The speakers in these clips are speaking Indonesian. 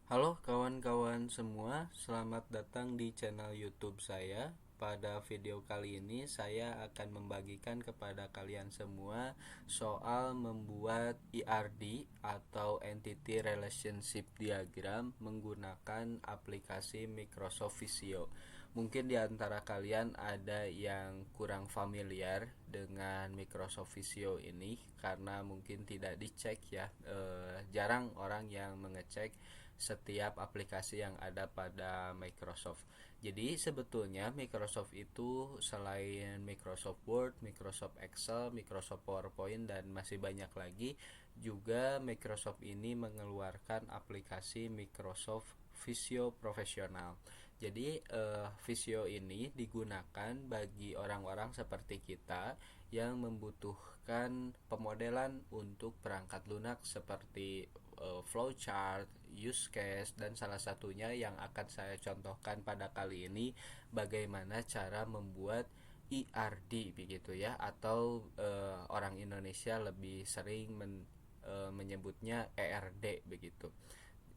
Halo kawan-kawan semua, selamat datang di channel YouTube saya. Pada video kali ini saya akan membagikan kepada kalian semua soal membuat ERD atau Entity Relationship Diagram menggunakan aplikasi Microsoft Visio. Mungkin di antara kalian ada yang kurang familiar dengan Microsoft Visio ini karena mungkin tidak dicek ya. Jarang orang yang mengecek setiap aplikasi yang ada pada Microsoft. Jadi sebetulnya Microsoft itu selain Microsoft Word, Microsoft Excel, Microsoft PowerPoint dan masih banyak lagi, juga Microsoft ini mengeluarkan aplikasi Microsoft Visio Profesional. Jadi Visio ini digunakan bagi orang-orang seperti kita yang membutuhkan pemodelan untuk perangkat lunak seperti flowchart, use case, dan salah satunya yang akan saya contohkan pada kali ini bagaimana cara membuat ERD begitu ya, atau orang Indonesia lebih sering menyebutnya ERD begitu.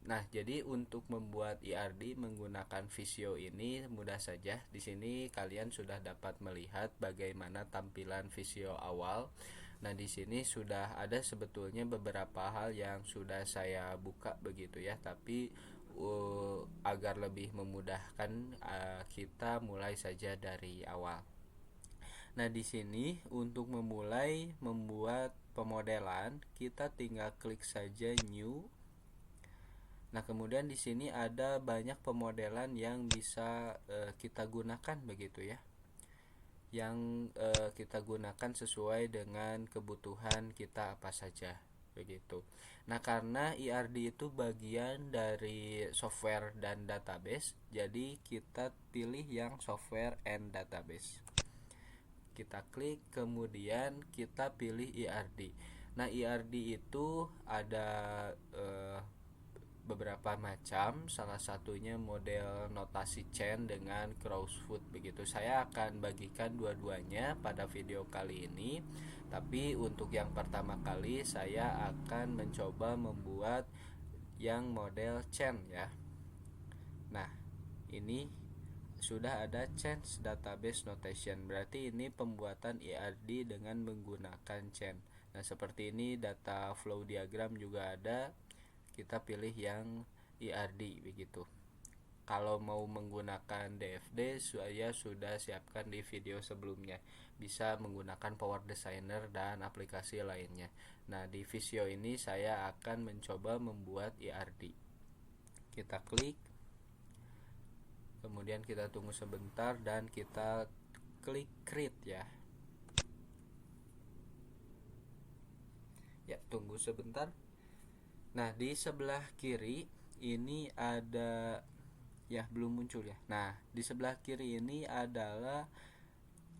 Nah, jadi untuk membuat ERD menggunakan Visio ini mudah saja. Di sini kalian sudah dapat melihat bagaimana tampilan Visio awal. Nah, di sini sudah ada sebetulnya beberapa hal yang sudah saya buka begitu ya, tapi agar lebih memudahkan kita mulai saja dari awal. Nah, di sini untuk memulai membuat pemodelan, kita tinggal klik saja new. Nah, kemudian di sini ada banyak pemodelan yang bisa kita gunakan begitu ya. Yang kita gunakan sesuai dengan kebutuhan kita apa saja begitu. Nah, karena ERD itu bagian dari software dan database, jadi kita pilih yang software and database. Kita klik, kemudian kita pilih ERD. Nah, ERD itu ada beberapa macam, salah satunya model notasi chain dengan Crossfoot begitu. Saya akan bagikan dua-duanya pada video kali ini, tapi untuk yang pertama kali saya akan mencoba membuat yang model chain ya. Nah, ini sudah ada change database notation, berarti ini pembuatan ERD dengan menggunakan chain. Nah, seperti ini data flow diagram juga ada, kita pilih yang ERD begitu. Kalau mau menggunakan DFD saya sudah siapkan di video sebelumnya, bisa menggunakan Power Designer dan aplikasi lainnya. Nah, di Visio ini saya akan mencoba membuat ERD. Kita klik, kemudian kita tunggu sebentar dan kita klik create ya. Ya, tunggu sebentar. Nah, di sebelah kiri ini ada, ya belum muncul ya. Nah, di sebelah kiri ini adalah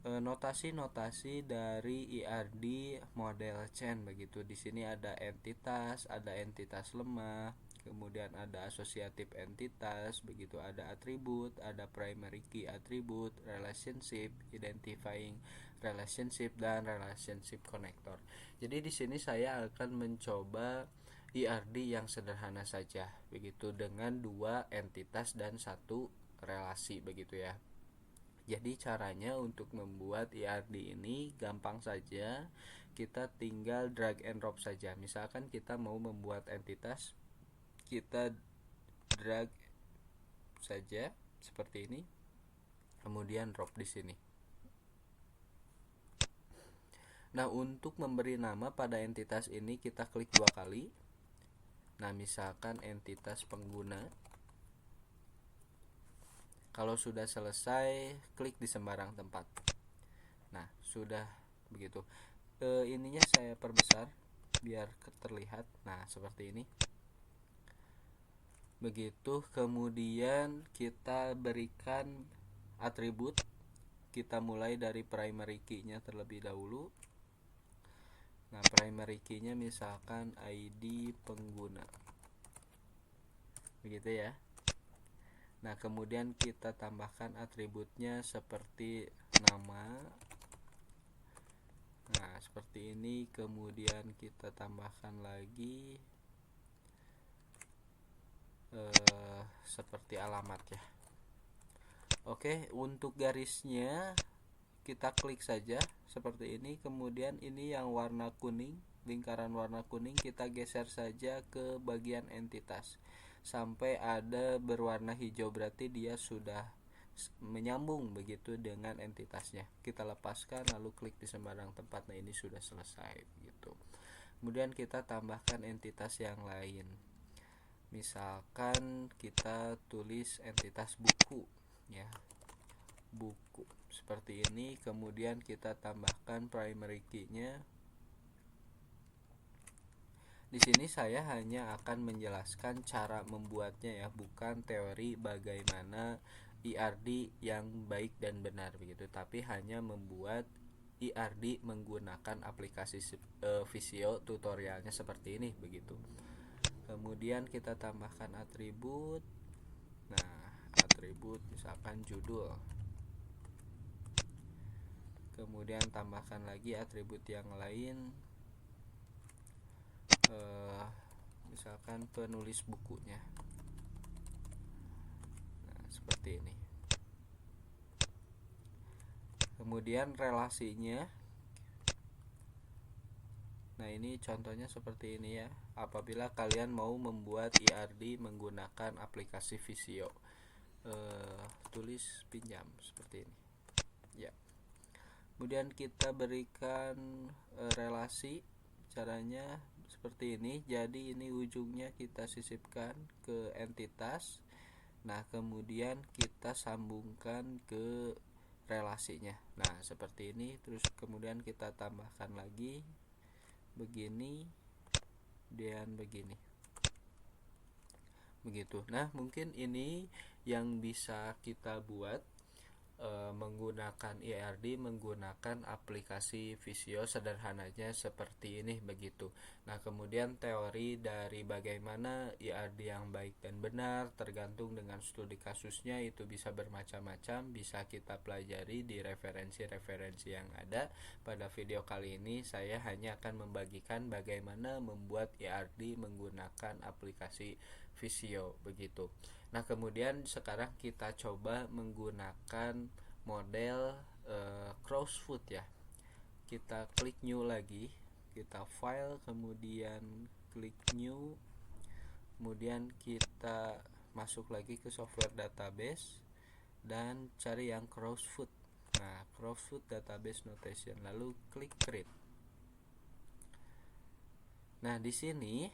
notasi-notasi dari ERD model chain begitu. Di sini ada entitas lemah, kemudian ada asosiatif entitas begitu, ada atribut, ada primary key atribut, relationship, identifying relationship, dan relationship connector. Jadi di sini saya akan mencoba ERD yang sederhana saja begitu, dengan dua entitas dan satu relasi begitu ya. Jadi caranya untuk membuat ERD ini gampang saja. Kita tinggal drag and drop saja. Misalkan kita mau membuat entitas, kita drag saja seperti ini. Kemudian drop di sini. Nah, untuk memberi nama pada entitas ini kita klik dua kali. Nah, misalkan entitas pengguna. Kalau sudah selesai, klik di sembarang tempat. Nah, sudah begitu. Ininya saya perbesar biar terlihat. Nah, seperti ini. Begitu, kemudian kita berikan atribut. Kita mulai dari primary key-nya terlebih dahulu. Nah, primary key-nya misalkan ID pengguna. Begitu ya. Nah, kemudian kita tambahkan atributnya seperti nama. Nah, seperti ini. Kemudian kita tambahkan lagi seperti alamat ya. Oke, untuk garisnya kita klik saja seperti ini. Kemudian ini yang warna kuning, lingkaran warna kuning, kita geser saja ke bagian entitas sampai ada berwarna hijau, berarti dia sudah menyambung begitu dengan entitasnya. Kita lepaskan lalu klik di sembarang tempat. Nah, ini sudah selesai gitu. Kemudian kita tambahkan entitas yang lain. Misalkan kita tulis entitas buku ya, buku seperti ini. Kemudian kita tambahkan primary key-nya. Di sini saya hanya akan menjelaskan cara membuatnya ya, bukan teori bagaimana IRD yang baik dan benar begitu, tapi hanya membuat IRD menggunakan aplikasi Visio, tutorialnya seperti ini begitu. Kemudian kita tambahkan atribut. Nah, atribut misalkan judul. Kemudian tambahkan lagi atribut yang lain, misalkan penulis bukunya. Nah, seperti ini. Kemudian relasinya. Nah, ini contohnya seperti ini ya. Apabila kalian mau membuat IRD menggunakan aplikasi Visio, tulis pinjam seperti ini ya. Kemudian kita berikan relasi. Caranya seperti ini. Jadi ini ujungnya kita sisipkan ke entitas. Nah, kemudian kita sambungkan ke relasinya. Nah, seperti ini. Terus kemudian kita tambahkan lagi begini dan begini begitu. Nah, mungkin ini yang bisa kita buat menggunakan IRD menggunakan aplikasi Visio, sederhananya seperti ini begitu. Nah, kemudian teori dari bagaimana IRD yang baik dan benar tergantung dengan studi kasusnya, itu bisa bermacam-macam, bisa kita pelajari di referensi-referensi yang ada. Pada video kali ini saya hanya akan membagikan bagaimana membuat IRD menggunakan aplikasi Visio begitu. Nah, kemudian sekarang kita coba menggunakan model Crowdfoot ya. Kita klik new lagi, kita file, kemudian klik new, kemudian kita masuk lagi ke software database dan cari yang Crowdfoot. Nah, Crowdfoot database notation, lalu klik create. Nah, di sini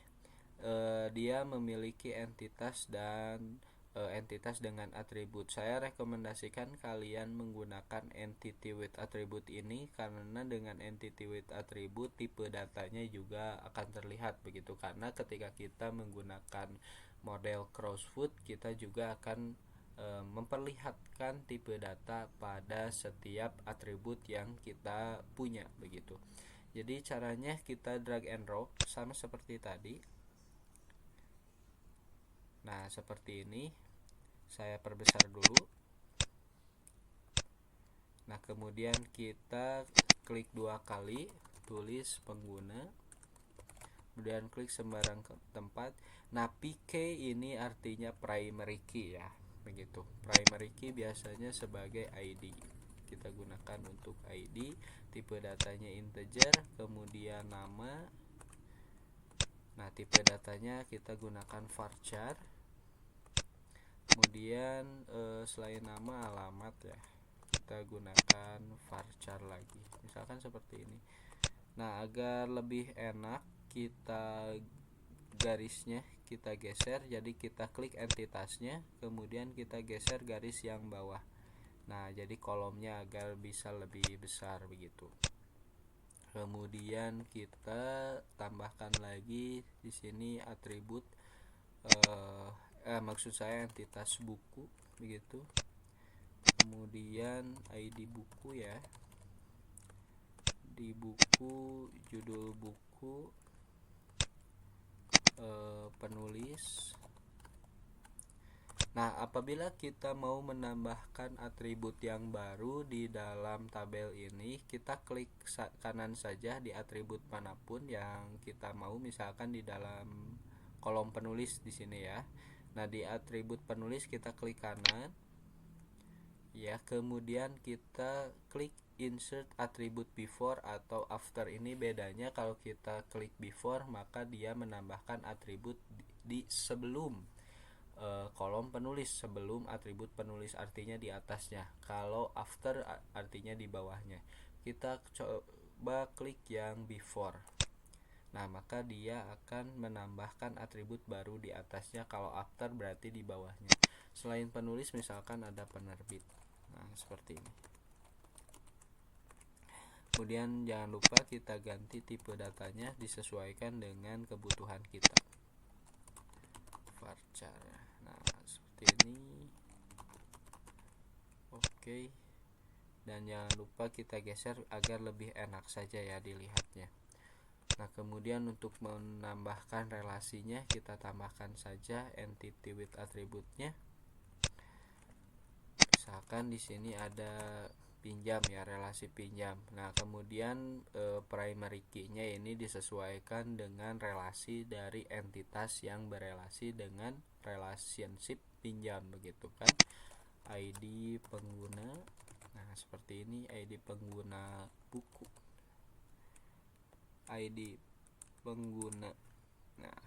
dia memiliki entitas dan entitas dengan atribut. Saya rekomendasikan kalian menggunakan entity with attribute ini, karena dengan entity with attribute tipe datanya juga akan terlihat begitu. Karena ketika kita menggunakan model Crowdfoot, kita juga akan memperlihatkan tipe data pada setiap atribut yang kita punya begitu. Jadi caranya kita drag and drop sama seperti tadi. Nah, seperti ini. Saya perbesar dulu. Nah, kemudian kita klik 2 kali, tulis pengguna, kemudian klik sembarang tempat. Nah, PK ini artinya primary key ya, begitu. Primary key biasanya sebagai ID. Kita gunakan untuk ID. Tipe datanya integer, kemudian nama. Nah, tipe datanya kita gunakan varchar. Kemudian selain nama, alamat ya, kita gunakan varchar lagi, misalkan seperti ini. Nah, agar lebih enak, kita garisnya kita geser, jadi kita klik entitasnya, kemudian kita geser garis yang bawah. Nah, jadi kolomnya agar bisa lebih besar begitu. Kemudian kita tambahkan lagi di sini atribut maksud saya entitas buku begitu. Kemudian ID buku ya, di buku, judul buku, penulis. Nah, apabila kita mau menambahkan atribut yang baru di dalam tabel ini, kita klik kanan saja di atribut manapun yang kita mau, misalkan di dalam kolom penulis di sini ya. Nah, di atribut penulis kita klik kanan ya, kemudian kita klik insert atribut before atau after. Ini bedanya, kalau kita klik before maka dia menambahkan atribut di sebelum kolom penulis, sebelum atribut penulis, artinya di atasnya. Kalau after artinya di bawahnya. Kita coba klik yang before. Nah, maka dia akan menambahkan atribut baru di atasnya. Kalau after berarti di bawahnya. Selain penulis misalkan ada penerbit. Nah, seperti ini. Kemudian jangan lupa kita ganti tipe datanya disesuaikan dengan kebutuhan kita. Varchar. Nah, seperti ini. Oke. Dan jangan lupa kita geser agar lebih enak saja ya dilihatnya. Nah, kemudian untuk menambahkan relasinya kita tambahkan saja entity with atributnya. Misalkan di sini ada pinjam ya, relasi pinjam. Nah, kemudian primary key-nya ini disesuaikan dengan relasi dari entitas yang berelasi dengan relationship pinjam, begitu kan. ID pengguna. Nah, seperti ini ID pengguna buku. ID pengguna. Nah,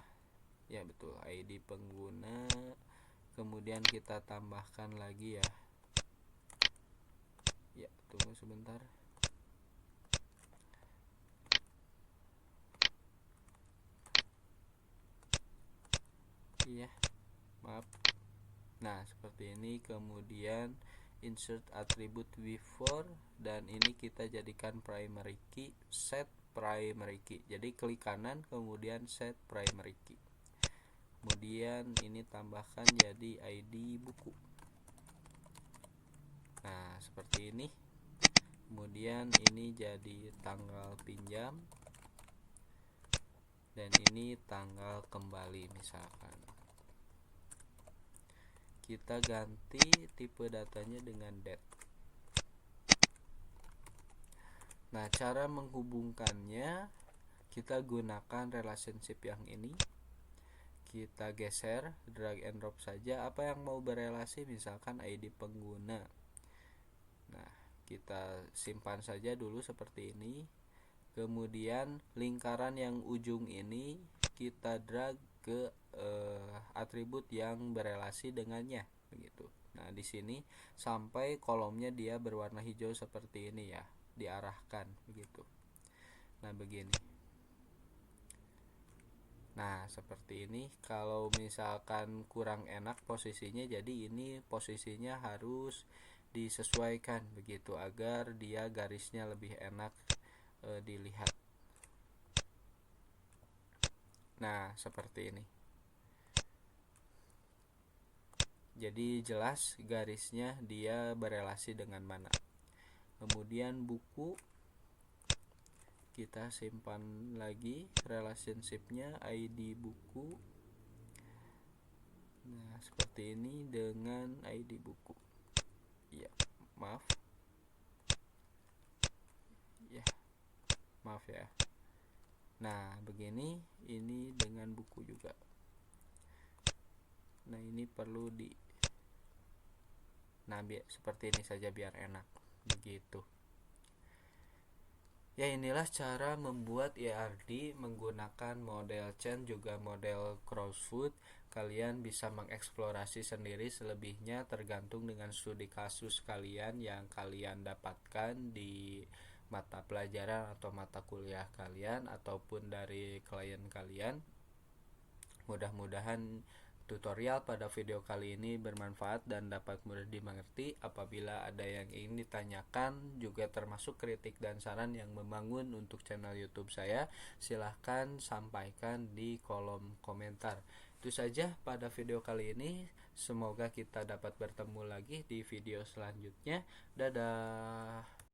ya betul, ID pengguna. Kemudian kita tambahkan lagi ya. Ya, tunggu sebentar. Iya, maaf. Nah, seperti ini. Kemudian insert attribute before, dan ini kita jadikan primary key, set primary key. Jadi klik kanan kemudian set primary key. Kemudian ini tambahkan jadi ID buku. Nah, seperti ini. Kemudian ini jadi tanggal pinjam, dan ini tanggal kembali misalkan. Kita ganti tipe datanya dengan date. Nah, cara menghubungkannya kita gunakan relationship yang ini. Kita geser, drag and drop saja apa yang mau berelasi, misalkan ID pengguna. Nah, kita simpan saja dulu seperti ini. Kemudian lingkaran yang ujung ini kita drag ke atribut yang berelasi dengannya, begitu. Nah, di sini sampai kolomnya dia berwarna hijau seperti ini ya, diarahkan begitu. Nah, begini. Nah, seperti ini. Kalau misalkan kurang enak posisinya, jadi ini posisinya harus disesuaikan begitu agar dia garisnya lebih enak dilihat. Nah, seperti ini. Jadi jelas garisnya dia berelasi dengan mana. Kemudian buku kita simpan lagi relationship-nya, ID buku. Nah, seperti ini dengan ID buku. Ya, maaf. Ya, maaf ya. Nah, begini, ini dengan buku juga. Nah, ini perlu seperti ini saja biar enak, begitu. Ya, inilah cara membuat ERD menggunakan model chain juga model Crossfoot. Kalian bisa mengeksplorasi sendiri, selebihnya tergantung dengan studi kasus kalian yang kalian dapatkan di mata pelajaran atau mata kuliah kalian ataupun dari klien kalian. Mudah-mudahan tutorial pada video kali ini bermanfaat dan dapat mudah dimengerti. Apabila ada yang ingin ditanyakan, juga termasuk kritik dan saran yang membangun untuk channel YouTube saya, silahkan sampaikan di kolom komentar. Itu saja pada video kali ini. Semoga kita dapat bertemu lagi di video selanjutnya. Dadah.